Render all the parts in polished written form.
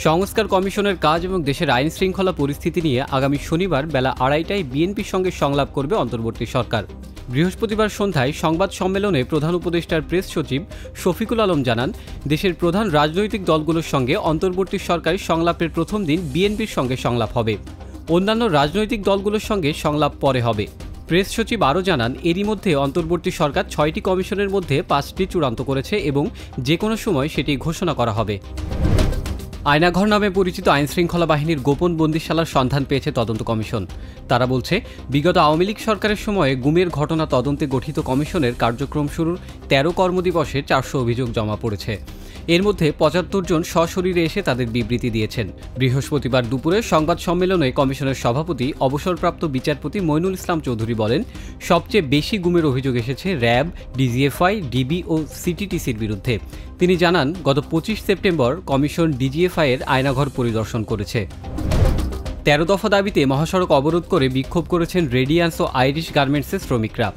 সংস্কার কমিশনের কাজ এবং দেশের আইন শৃঙ্খলা পরিস্থিতি নিয়ে আগামী শনিবার বেলা 2:30টায় বিএনপির সঙ্গে সংলাপ করবে অন্তর্বর্তী সরকার। বৃহস্পতিবার সন্ধ্যায় সংবাদ সম্মেলনে প্রধান উপদেষ্টার প্রেস সচিব শফিকুল আলম জানান, দেশের প্রধান রাজনৈতিক দলগুলোর সঙ্গে অন্তর্বর্তী সরকারি সংলাপের প্রথম দিন বিএনপির সঙ্গে সংলাপ হবে। অন্যান্য রাজনৈতিক দলগুলোর সঙ্গে সংলাপ পরে হবে। প্রেস সচিব আরও জানান, এরই মধ্যে অন্তর্বর্তী সরকার 6টি কমিশনের মধ্যে 5টি চূড়ান্ত করেছে এবং যে কোনো সময় সেটি ঘোষণা করা হবে। আয়নাঘর নামে পরিচিত আইনশৃঙ্খলা বাহিনীর গোপন বন্দিশালার সন্ধান পেয়েছে তদন্ত কমিশন। তারা বলছে, বিগত আওয়ামী লীগ সরকারের সময়ে গুমের ঘটনা তদন্তে গঠিত কমিশনের কার্যক্রম শুরুর 13 কর্মদিবসে 400 অভিযোগ জমা পড়েছে। এর মধ্যে 75 জন সশরীরে এসে তাদের বিবৃতি দিয়েছেন। বৃহস্পতিবার দুপুরে সংবাদ সম্মেলনে কমিশনের সভাপতি অবসরপ্রাপ্ত বিচারপতি মইনুল ইসলাম চৌধুরী বলেন, সবচেয়ে বেশি গুমের অভিযোগ এসেছে র্যাব, ডিজিএফআই, ডিবি ও সিটিটিসির বিরুদ্ধে। তিনি জানান, গত 25 সেপ্টেম্বর কমিশন ডিজিএফআই এর আয়নাঘর পরিদর্শন করেছে। 13 দফা দাবিতে মহাসড়ক অবরোধ করে বিক্ষোভ করেছেন রেডিয়ান্স ও আইরিশ গার্মেন্টসের শ্রমিকরা।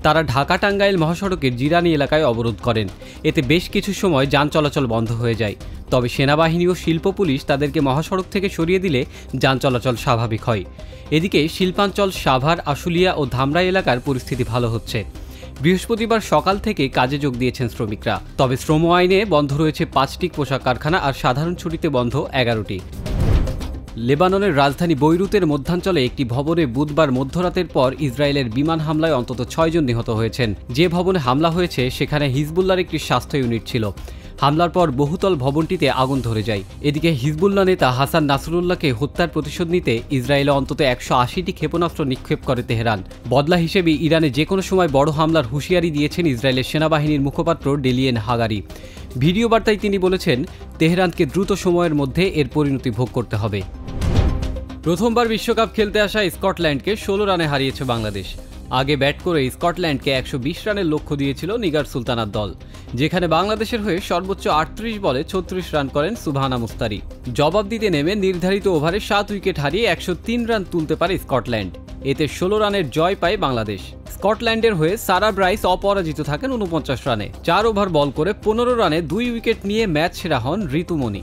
তারা ঢাকা-টাঙ্গাইল মহাসড়কের জিরানি এলাকায় অবরোধ করেন। এতে বেশ কিছু সময় যান চলাচল বন্ধ হয়ে যায়। তবে সেনাবাহিনী ও শিল্প পুলিশ তাদেরকে মহাসড়ক থেকে সরিয়ে দিলে যান চলাচল স্বাভাবিক হয়। এদিকে শিল্পাঞ্চল, সাভার, আশুলিয়া ও ধামরাই এলাকার পরিস্থিতি ভালো হচ্ছে। বৃহস্পতিবার সকাল থেকে কাজে যোগ দিয়েছেন শ্রমিকরা। তবে শ্রম আইনে বন্ধ রয়েছে 5টি পোশাক কারখানা আর সাধারণ ছুটিতে বন্ধ 11টি। লেবাননের রাজধানী বৈরুতের মধ্যাঞ্চলে একটি ভবনে বুধবার মধ্যরাতের পর ইসরায়েলের বিমান হামলায় অন্তত 6 জন নিহত হয়েছেন। যে ভবনে হামলা হয়েছে সেখানে হিজবুল্লাহর একটি স্বাস্থ্য ইউনিট ছিল। হামলার পর বহুতল ভবনটিতে আগুন ধরে যায়। এদিকে হিজবুল্লাহ নেতা হাসান নাসরুল্লাহকে হত্যার প্রতিশোধ নিতে ইসরায়েলে অন্তত 180টি ক্ষেপণাস্ত্র নিক্ষেপ করে তেহরান। বদলা হিসেবে ইরানে যে কোনো সময় বড় হামলার হুঁশিয়ারি দিয়েছেন ইসরায়েলের সেনাবাহিনীর মুখপাত্র ডেলিয়েন হাগারি। ভিডিও বার্তায় তিনি বলেছেন, তেহরানকে দ্রুত সময়ের মধ্যে এর পরিণতি ভোগ করতে হবে। প্রথমবার বিশ্বকাপ খেলতে আসা স্কটল্যান্ডকে 16 রানে হারিয়েছে বাংলাদেশ। আগে ব্যাট করে স্কটল্যান্ডকে 120 রানের লক্ষ্য দিয়েছিল নিগার সুলতানার দল, যেখানে বাংলাদেশের হয়ে সর্বোচ্চ 38 বলে 36 রান করেন সুবহানা মুস্তারি। জবাব দিতে নেমে নির্ধারিত ওভারে 7 উইকেট হারিয়ে 103 রান তুলতে পারে স্কটল্যান্ড। এতে 16 রানের জয় পায় বাংলাদেশ। স্কটল্যান্ডের হয়ে সারা ব্রাইস অপরাজিত থাকেন 49 রানে। 4 ওভার বল করে 15 রানে 2 উইকেট নিয়ে ম্যাচ সেরা হন ঋতুমণি।